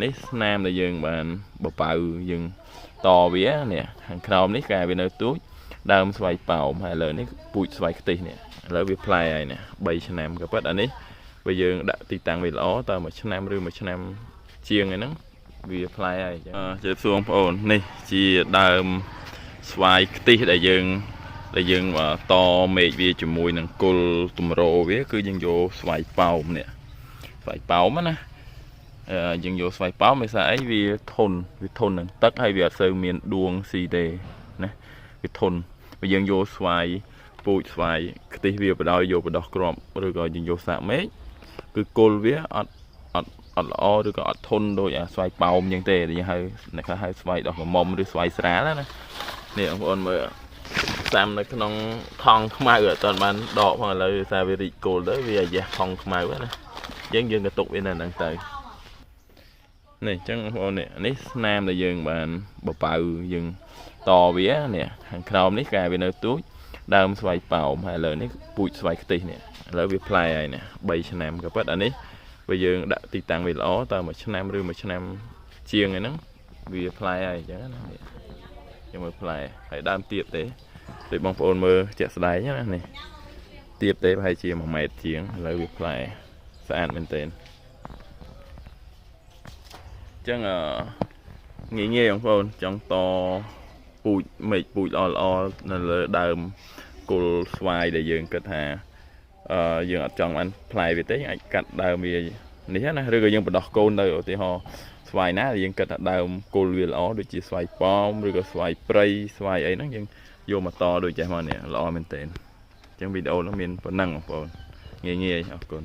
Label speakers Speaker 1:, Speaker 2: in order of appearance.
Speaker 1: នេះស្នាមដែលយើងបានបបើយើងតវានេះខាងក្រោមនេះកាយវានៅទូចដើមស្វាយប៉ោមហើយឥឡូវនេះពូជស្វាយខ្ទិះនេះឥឡូវវាផ្លែហើយនេះ3ឆ្នាំក៏ប៉ុតអានេះបើយើងដាក់ទីតាំងវាល្អតើ1ឆ្នាំឬ1ឆ្នាំជាងហ្នឹងវាផ្លែហើយចឹងជម្រាបសួរបងប្អូននេះជាដើមស្វាយខ្ទិះដែលយើងតមេឃវាជាមួយនឹងគល់តម្រវាគឺយើងយកស្វាយប៉ោមនេះស្វាយប៉ោមណាយើងយកស្វាយប៉ោមដោយសារអីវាធន់នឹងទឹកហើយវាអត់សូវមានដួងស៊ីទេណាវាធន់បើយើងយកស្វាយពូជស្វាយខ្ទិះវាបដោយយកបដោះគ្រាប់ឬក៏យើងយកសាកមេឃគឺគល់វាអត់ល្អឬក៏អត់ធន់ដូចអាស្វាយប៉ោមអញ្ចឹងទេយើងហៅអ្នកខ្លះហៅស្វាយដោះកមុំឬស្វាយស្រាលណានេះបងប្អូនមើលសាំនៅក្នុងថង់ខ្មៅអត់ទាន់បានដកផងឥឡូវសារវារីកគល់ទៅវាអាយ៉ះថង់ខ្មៅណាយើងក៏ទុកវានៅហ្នឹងទៅនេះអញ្ចឹងបងប្អូននេះស្នាមដែលយើងបានបបើយើងតវានេះខាងក្រោមនេះកាយវានៅទូចដើមស្វាយប៉ោមហើយឥឡូវនេះពូជស្វាយខ្ទិះនេះឥឡូវវាផ្លែហើយនេះ3ឆ្នាំក៏ប៉ុតអានេះបើយើងដាក់ទីតាំងវាល្អតើ1ឆ្នាំឬ1ឆ្នាំជាងហ្នឹងវាផ្លែហើយអញ្ចឹងណាយើងមើលផ្លែហើយដើមទៀបទេដូចបងប្អូនមើលជាក់ស្ដែងណានេះទៀបទេប្រហែលជា1ម៉ែត្រជាងឥឡូវវាផ្លែស្អាតមែនទែនចឹងងាយបងប្អូនចង់តពូជមេឃពូជល្អនៅលើដើមគល់ស្វាយដែលយើងគិតថាយើងអត់ចង់បានផ្លែវាទេអាចកាត់ដើមវានេះណាឬក៏យើងបដោះកូនទៅឧទាហរណ៍ស្វាយណាដែលយើងគិតថាដើមគល់វាល្អដូចជាស្វាយប៉ោមឬក៏ស្វាយព្រៃស្វាយអីហ្នឹងយើងយកមកតដូចចេះមកនេះល្អមែនទែនអញ្ចឹងវីដេអូនោះមានប៉ុណ្ណឹងបងប្អូនងាយអរគុណ